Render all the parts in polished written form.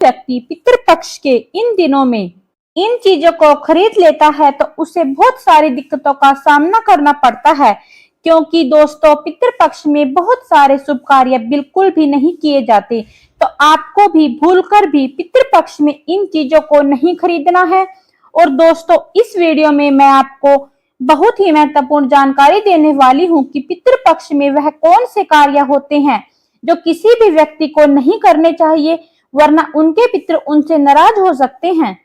व्यक्ति पितृपक्ष के इन दिनों में इन चीजों को खरीद लेता है तो उसे बहुत सारी दिक्कतों का सामना करना पड़ता है, क्योंकि दोस्तों पितृपक्ष में बहुत सारे शुभ कार्य बिल्कुल भी नहीं किए जाते। तो आपको भी भूलकर भी पितृपक्ष में इन चीजों को नहीं खरीदना है। और दोस्तों इस वीडियो में मैं आपको बहुत ही महत्वपूर्ण जानकारी देने वाली हूँ कि पितृपक्ष में वह कौन से कार्य होते हैं जो किसी भी व्यक्ति को नहीं करने चाहिए, वरना उनके पितृ उनसे नाराज हो सकते हैं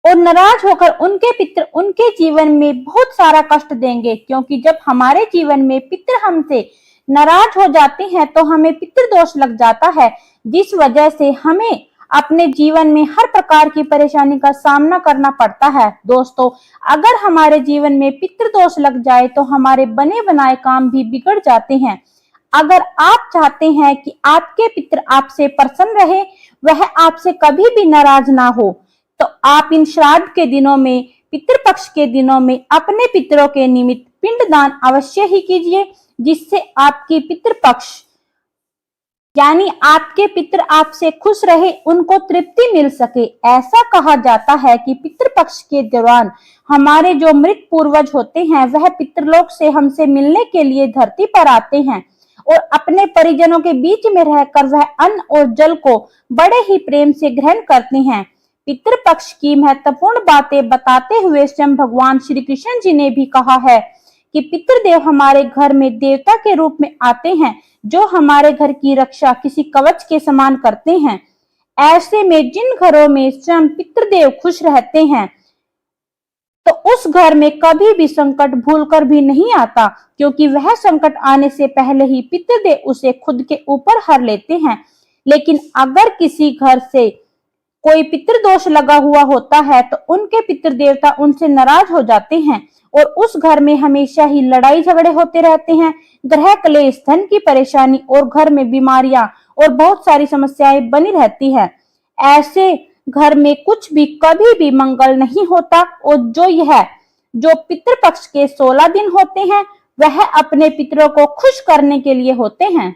और नाराज होकर उनके पितृ उनके जीवन में बहुत सारा कष्ट देंगे। क्योंकि जब हमारे जीवन में पितृ हमसे नाराज हो जाते हैं तो हमें पितृदोष लग जाता है, जिस वजह से हमें अपने जीवन में हर प्रकार की परेशानी का सामना करना पड़ता है। दोस्तों अगर हमारे जीवन में पितृदोष लग जाए तो हमारे बने बनाए काम भी बिगड़ जाते हैं। अगर आप चाहते हैं कि आपके पितृ आपसे प्रसन्न रहे, वह आपसे कभी भी नाराज ना हो, तो आप इन श्राद्ध के दिनों में, पितृपक्ष के दिनों में अपने पितरों के निमित्त पिंडदान अवश्य ही कीजिए, जिससे आपकी पितृपक्ष यानी आपके पितृ आपसे खुश रहे, उनको तृप्ति मिल सके। ऐसा कहा जाता है कि पितृपक्ष के दौरान हमारे जो मृत पूर्वज होते हैं वह पितृलोक से हमसे मिलने के लिए धरती पर आते हैं और अपने परिजनों के बीच में रहकर वह अन्न और जल को बड़े ही प्रेम से ग्रहण करते हैं। पितृपक्ष की महत्वपूर्ण बातें बताते हुए स्वयं भगवान श्री कृष्ण जी ने भी कहा है कि पितृदेव हमारे घर में देवता के रूप में आते हैं, जो हमारे घर की रक्षा किसी कवच के समान करते हैं। ऐसे में जिन घरों में स्वयं पितृदेव खुश रहते हैं तो उस घर में कभी भी संकट भूलकर भी नहीं आता, क्योंकि वह संकट आने से पहले ही पितृदेव उसे खुद के ऊपर हर लेते हैं। लेकिन अगर किसी घर से कोई पितृदोष लगा हुआ होता है तो उनके पितृ देवता उनसे नाराज हो जाते हैं और उस घर में हमेशा ही लड़ाई झगड़े होते रहते हैं, ग्रह क्लेश, धन की परेशानी और घर में बीमारियां और बहुत सारी समस्याएं बनी रहती है। ऐसे घर में कुछ भी कभी भी मंगल नहीं होता। और जो पितृपक्ष के 16 दिन होते हैं वह अपने पितरों को खुश करने के लिए होते हैं।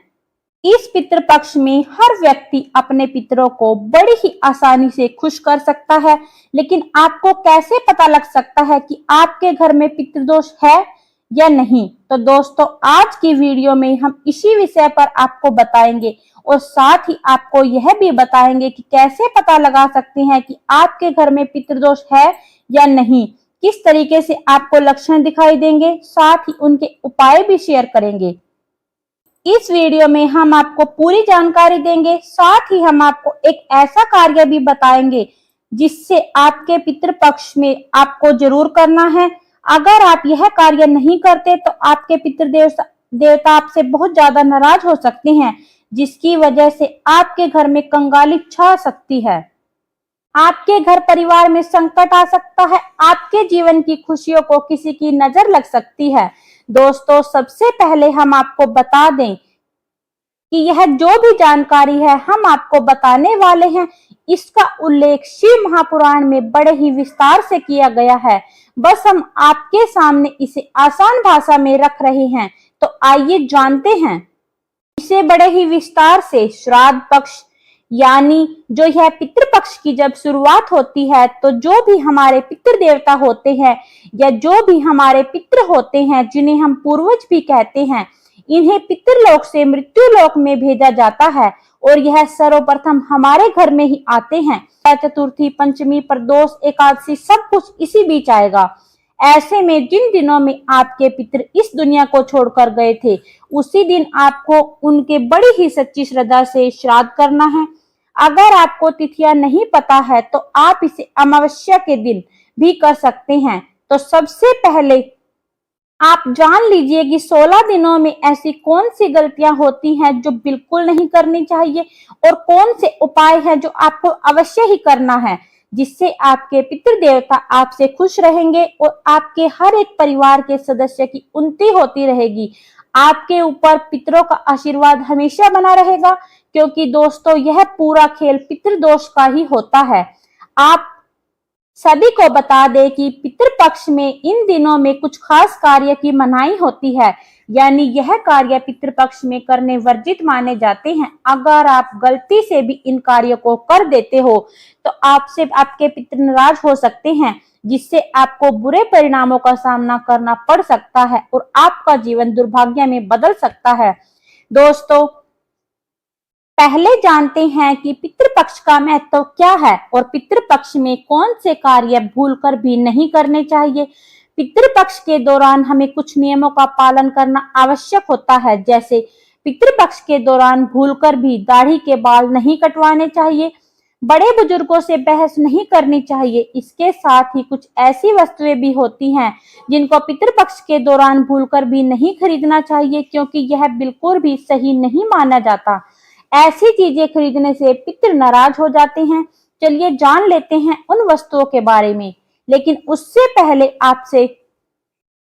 इस पितृपक्ष में हर व्यक्ति अपने पितरों को बड़ी ही आसानी से खुश कर सकता है, लेकिन आपको कैसे पता लग सकता है कि आपके घर में पितृदोष है या नहीं? तो दोस्तों आज की वीडियो में हम इसी विषय पर आपको बताएंगे और साथ ही आपको यह भी बताएंगे कि कैसे पता लगा सकते हैं कि आपके घर में पितृदोष है या नहीं, किस तरीके से आपको लक्षण दिखाई देंगे, साथ ही उनके उपाय भी शेयर करेंगे। इस वीडियो में हम आपको पूरी जानकारी देंगे, साथ ही हम आपको एक ऐसा कार्य भी बताएंगे जिससे आपके पितृपक्ष में आपको जरूर करना है। अगर आप यह कार्य नहीं करते तो आपके देवता आपसे बहुत ज्यादा नाराज हो सकते हैं, जिसकी वजह से आपके घर में कंगाली छा सकती है, आपके घर परिवार में संकट आ सकता है, आपके जीवन की खुशियों को किसी की नजर लग सकती है। दोस्तों सबसे पहले हम आपको बता दें कि यह जो भी जानकारी है हम आपको बताने वाले हैं, इसका उल्लेख शिव महापुराण में बड़े ही विस्तार से किया गया है। बस हम आपके सामने इसे आसान भाषा में रख रहे हैं, तो आइए जानते हैं इसे बड़े ही विस्तार से। श्राद्ध पक्ष यानी जो यह पितृपक्ष की जब शुरुआत होती है तो जो भी हमारे पितृ देवता होते हैं या जो भी हमारे पितृ होते हैं, जिन्हें हम पूर्वज भी कहते हैं, इन्हें पितृलोक से मृत्युलोक में भेजा जाता है और यह सर्वप्रथम हमारे घर में ही आते हैं। चतुर्थी, पंचमी, प्रदोष, एकादशी सब कुछ इसी बीच आएगा। ऐसे में जिन दिनों में आपके पितृ इस दुनिया को छोड़कर गए थे, उसी दिन आपको उनके बड़ी ही सच्ची श्रद्धा से श्राद्ध करना है। अगर आपको तिथियां नहीं पता है तो आप इसे अमावस्या के दिन भी कर सकते हैं। तो सबसे पहले आप जान लीजिए कि 16 दिनों में ऐसी कौन सी गलतियां होती हैं जो बिल्कुल नहीं करनी चाहिए और कौन से उपाय हैं जो आपको अवश्य ही करना है, जिससे आपके पितृ देवता आपसे खुश रहेंगे और आपके हर एक परिवार के सदस्य की उन्नति होती रहेगी। आपके ऊपर पितरों का आशीर्वाद हमेशा बना रहेगा, क्योंकि दोस्तों यह पूरा खेल पितृदोष का ही होता है। आप सभी को बता दें कि पितृपक्ष में इन दिनों में कुछ खास कार्य की मनाही होती है, यानी यह कार्य पितृपक्ष में करने वर्जित माने जाते हैं। अगर आप गलती से भी इन कार्यों को कर देते हो तो आपसे आपके पितृ नाराज हो सकते हैं, जिससे आपको बुरे परिणामों का सामना करना पड़ सकता है और आपका जीवन दुर्भाग्य में बदल सकता है। दोस्तों, पहले जानते हैं कि पितृपक्ष का महत्व क्या है और पितृपक्ष में कौन से कार्य भूलकर भी नहीं करने चाहिए। पितृपक्ष के दौरान हमें कुछ नियमों का पालन करना आवश्यक होता है, जैसे पितृपक्ष के दौरान भूलकर भी दाढ़ी के बाल नहीं कटवाने चाहिए, बड़े बुजुर्गों से बहस नहीं करनी चाहिए। इसके साथ ही कुछ ऐसी वस्तुएं भी होती हैं जिनको पितृपक्ष के दौरान भूलकर भी नहीं खरीदना चाहिए, क्योंकि यह बिल्कुल भी सही नहीं माना जाता। ऐसी चीजें खरीदने से पितृ नाराज हो जाते हैं। चलिए जान लेते हैं उन वस्तुओं के बारे में, लेकिन उससे पहले आपसे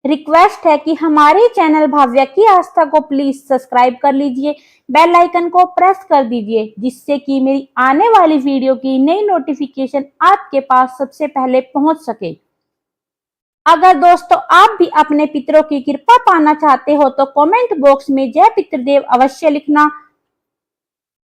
रिक्वेस्ट है कि हमारे चैनल भाव्या की आस्था को प्लीज सब्सक्राइब कर लीजिए, बेल आइकन को प्रेस कर दीजिए, जिससे कि मेरी आने वाली वीडियो की नई नोटिफिकेशन आपके पास सबसे पहले पहुंच सके। अगर दोस्तों आप भी अपने पितरों की कृपा पाना चाहते हो तो कमेंट बॉक्स में जय पितृदेव अवश्य लिखना।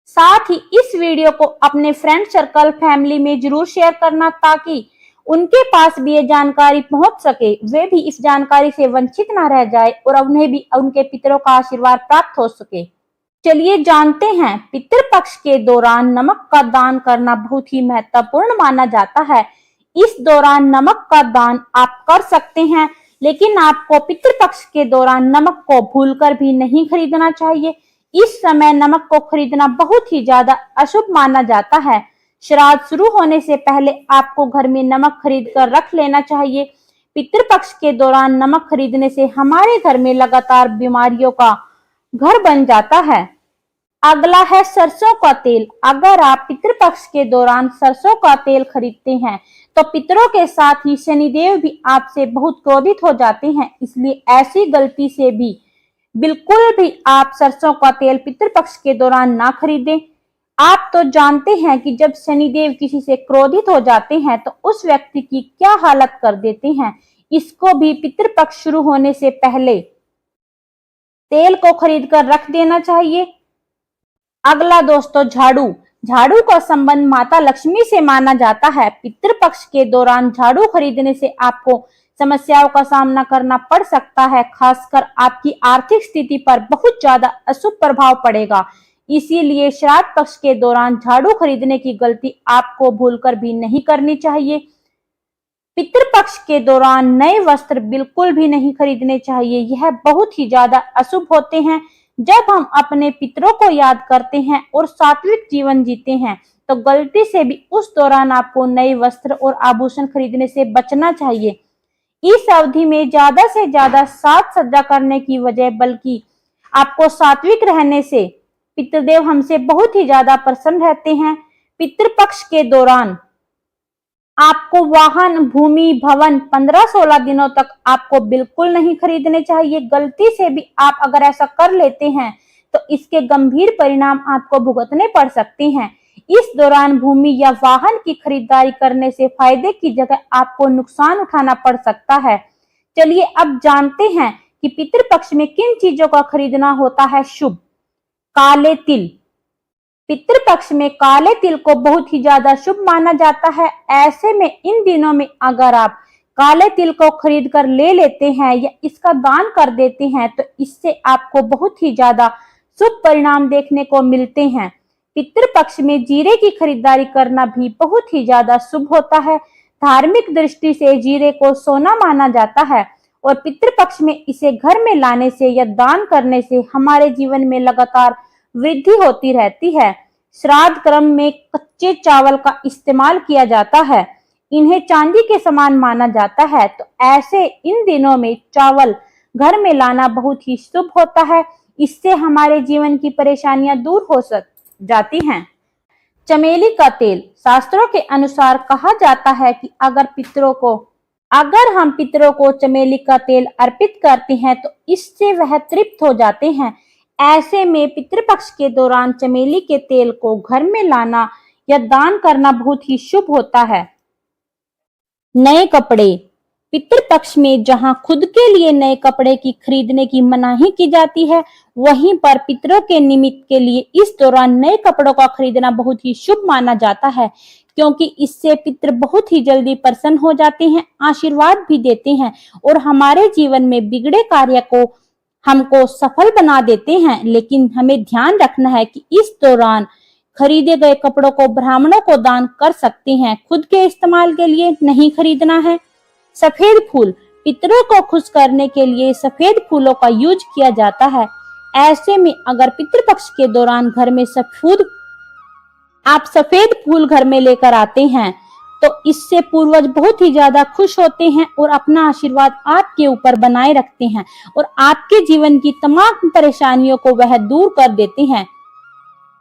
साथ ही इस वीडियो को अपने फ्रेंड सर्कल, फैमिली में जरूर शेयर करना, ताकि उनके पास भी ये जानकारी पहुंच सके, वे भी इस जानकारी से वंचित ना रह जाए और उन्हें भी उनके पितरों का आशीर्वाद प्राप्त हो सके। चलिए जानते हैं, पितृपक्ष के दौरान नमक का दान करना बहुत ही महत्वपूर्ण माना जाता है। इस दौरान नमक का दान आप कर सकते हैं, लेकिन आपको पितृपक्ष के दौरान नमक को भूलकर भी नहीं खरीदना चाहिए। इस समय नमक को खरीदना बहुत ही ज्यादा अशुभ माना जाता है। श्राद्ध शुरू होने से पहले आपको घर में नमक खरीद कर रख लेना चाहिए। पितृपक्ष के दौरान नमक खरीदने से हमारे घर में लगातार बीमारियों का घर बन जाता है। अगला है सरसों का तेल। अगर आप पितृपक्ष के दौरान सरसों का तेल खरीदते हैं तो पितरों के साथ ही शनिदेव भी आपसे बहुत क्रोधित हो जाते हैं, इसलिए ऐसी गलती से भी बिल्कुल भी आप सरसों का तेल पितृपक्ष के दौरान ना खरीदें। आप तो जानते हैं कि जब शनिदेव किसी से क्रोधित हो जाते हैं तो उस व्यक्ति की क्या हालत कर देते हैं। इसको भी पितृपक्ष शुरू होने से पहले तेल को खरीद कर रख देना चाहिए। अगला दोस्तों झाड़ू। झाड़ू का संबंध माता लक्ष्मी से माना जाता है। पितृपक्ष के दौरान झाड़ू खरीदने से आपको समस्याओं का सामना करना पड़ सकता है, खासकर आपकी आर्थिक स्थिति पर बहुत ज्यादा अशुभ प्रभाव पड़ेगा। इसीलिए श्राद्ध पक्ष के दौरान झाड़ू खरीदने की गलती आपको भूलकर भी नहीं करनी चाहिए। पितृपक्ष के दौरान नए वस्त्र बिल्कुल भी नहीं खरीदने चाहिए, यह बहुत ही ज्यादा अशुभ होते हैं। जब हम अपने पितरों को याद करते हैं और सात्विक जीवन जीते हैं तो गलती से भी उस दौरान आपको नए वस्त्र और आभूषण खरीदने से बचना चाहिए। इस अवधि में ज्यादा से ज्यादा साज सज्जा करने की वजह बल्कि आपको सात्विक रहने से पितृदेव हमसे बहुत ही ज्यादा प्रसन्न रहते हैं। पितृपक्ष के दौरान आपको वाहन, भूमि, भवन 15-16 दिनों तक आपको बिल्कुल नहीं खरीदने चाहिए। गलती से भी आप अगर ऐसा कर लेते हैं तो इसके गंभीर परिणाम आपको भुगतने पड़ सकते हैं। इस दौरान भूमि या वाहन की खरीदारी करने से फायदे की जगह आपको नुकसान उठाना पड़ सकता है। चलिए अब जानते हैं कि पितृपक्ष में किन चीजों का खरीदना होता है शुभ। काले तिल। पितृपक्ष में काले तिल को बहुत ही ज्यादा शुभ माना जाता है। ऐसे में इन दिनों में अगर आप काले तिल को खरीद कर ले लेते हैं या इसका दान कर देते हैं तो इससे आपको बहुत ही ज्यादा शुभ परिणाम देखने को मिलते हैं। पितृपक्ष में जीरे की खरीदारी करना भी बहुत ही ज्यादा शुभ होता है। धार्मिक दृष्टि से जीरे को सोना माना जाता है और पितृपक्ष में इसे घर में लाने से या दान करने से हमारे जीवन में लगातार वृद्धि होती रहती है। श्राद्ध क्रम में कच्चे चावल का इस्तेमाल किया जाता है, इन्हें चांदी के समान माना जाता है, तो ऐसे इन दिनों में चावल घर में लाना बहुत ही शुभ होता है। इससे हमारे जीवन की परेशानियां दूर हो जाती हैं। चमेली का तेल। शास्त्रों के अनुसार कहा जाता है कि अगर हम पितरों को चमेली का तेल अर्पित करते हैं तो इससे वह तृप्त हो जाते हैं। ऐसे में पितृपक्ष के दौरान चमेली के तेल को घर में लाना या दान करना बहुत ही शुभ होता है। नए कपड़े। पितृपक्ष में जहां खुद के लिए नए कपड़े की खरीदने की मनाही की जाती है, वहीं पर पितरों के निमित्त के लिए इस दौरान नए कपड़ों का खरीदना बहुत ही शुभ माना जाता है, क्योंकि इससे पितर बहुत ही जल्दी प्रसन्न हो जाते हैं, आशीर्वाद भी देते हैं और हमारे जीवन में बिगड़े कार्य को हमको सफल बना देते हैं। लेकिन हमें ध्यान रखना है कि इस दौरान खरीदे गए कपड़ों को ब्राह्मणों को दान कर सकते हैं, खुद के इस्तेमाल के लिए नहीं खरीदना है। सफेद फूल, पितरों को खुश करने के लिए सफेद फूलों का यूज किया जाता है। ऐसे में अगर पितृपक्ष के दौरान घर में आप सफेद फूल घर में लेकर आते हैं तो इससे पूर्वज बहुत ही ज्यादा खुश होते हैं और अपना आशीर्वाद आपके ऊपर बनाए रखते हैं और आपके जीवन की तमाम परेशानियों को वह दूर कर देते हैं।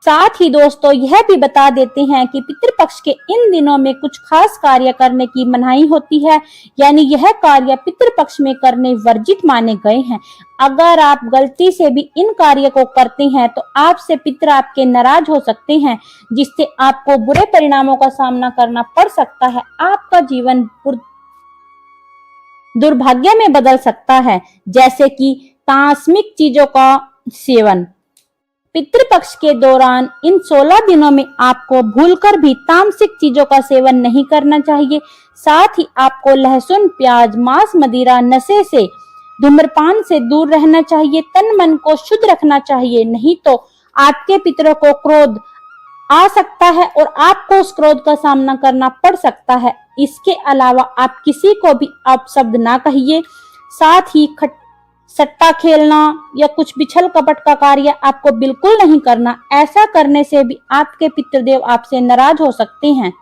साथ ही दोस्तों यह भी बता देते हैं कि पितृपक्ष के इन दिनों में कुछ खास कार्य करने की मनाही होती है, यानी यह कार्य पितृपक्ष में करने वर्जित माने गए हैं। अगर आप गलती से भी इन कार्य को करते हैं तो आपसे पितर आपके नाराज हो सकते हैं, जिससे आपको बुरे परिणामों का सामना करना पड़ सकता है। आपका जीवन दुर्भाग्य में बदल सकता है, जैसे कि तामसिक चीजों का सेवन। पितृपक्ष के दौरान इन 16 दिनों में आपको भूलकर भी तामसिक चीजों का सेवन नहीं करना चाहिए। साथ ही आपको लहसुन, प्याज, मांस, मदिरा, नशे से, धूम्रपान से दूर रहना चाहिए। तन मन को शुद्ध रखना चाहिए, नहीं तो आपके पितरों को क्रोध आ सकता है और आपको उस क्रोध का सामना करना पड़ सकता है। इसके अलावा आप किसी को भी अपशब्द ना कहिए। साथ ही सट्टा खेलना या कुछ बिछल कपट का कार्य आपको बिल्कुल नहीं करना। ऐसा करने से भी आपके पितृदेव आपसे नाराज हो सकते हैं।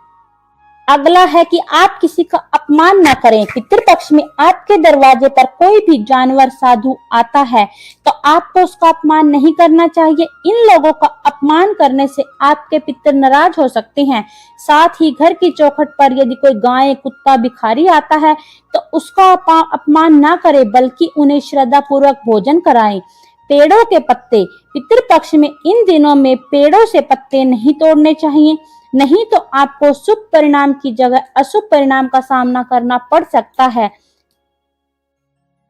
अगला है कि आप किसी का अपमान न करें। पितृपक्ष में आपके दरवाजे पर कोई भी जानवर, साधु आता है तो आपको उसका अपमान नहीं करना चाहिए। इन लोगों का अपमान करने से आपके पितर नाराज हो सकते हैं। साथ ही घर की चौखट पर यदि कोई गाय, कुत्ता, भिखारी आता है तो उसका अपमान ना करें, बल्कि उन्हें श्रद्धा पूर्वक भोजन कराएं। पेड़ों के पत्ते, पितृपक्ष में इन दिनों में पेड़ों से पत्ते नहीं तोड़ने चाहिए, नहीं तो आपको शुभ परिणाम की जगह अशुभ परिणाम का सामना करना पड़ सकता है।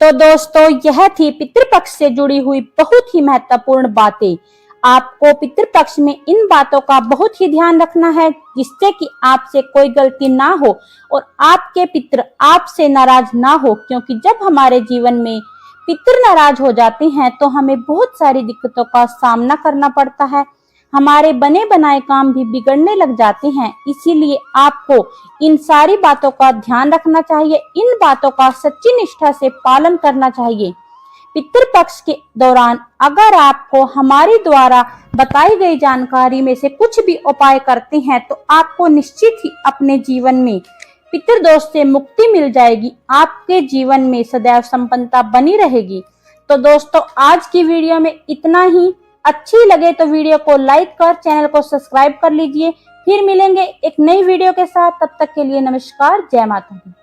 तो दोस्तों यह थी पितृपक्ष से जुड़ी हुई बहुत ही महत्वपूर्ण बातें। आपको पितृपक्ष में इन बातों का बहुत ही ध्यान रखना है, जिससे कि आपसे कोई गलती ना हो और आपके पितृ आपसे नाराज ना हो, क्योंकि जब हमारे जीवन में पितृ नाराज हो जाते हैं तो हमें बहुत सारी दिक्कतों का सामना करना पड़ता है। हमारे बने बनाए काम भी बिगड़ने लग जाते हैं। इसीलिए आपको इन सारी बातों का ध्यान रखना चाहिए, इन बातों का सच्ची निष्ठा से पालन करना चाहिए। पितृपक्ष के दौरान अगर आपको हमारे द्वारा बताई गई जानकारी में से कुछ भी उपाय करते हैं तो आपको निश्चित ही अपने जीवन में पितृदोष से मुक्ति मिल जाएगी। आपके जीवन में सदैव संपन्नता बनी रहेगी। तो दोस्तों आज की वीडियो में इतना ही। अच्छी लगे तो वीडियो को लाइक कर चैनल को सब्सक्राइब कर लीजिए। फिर मिलेंगे एक नई वीडियो के साथ। तब तक के लिए नमस्कार, जय माता दी।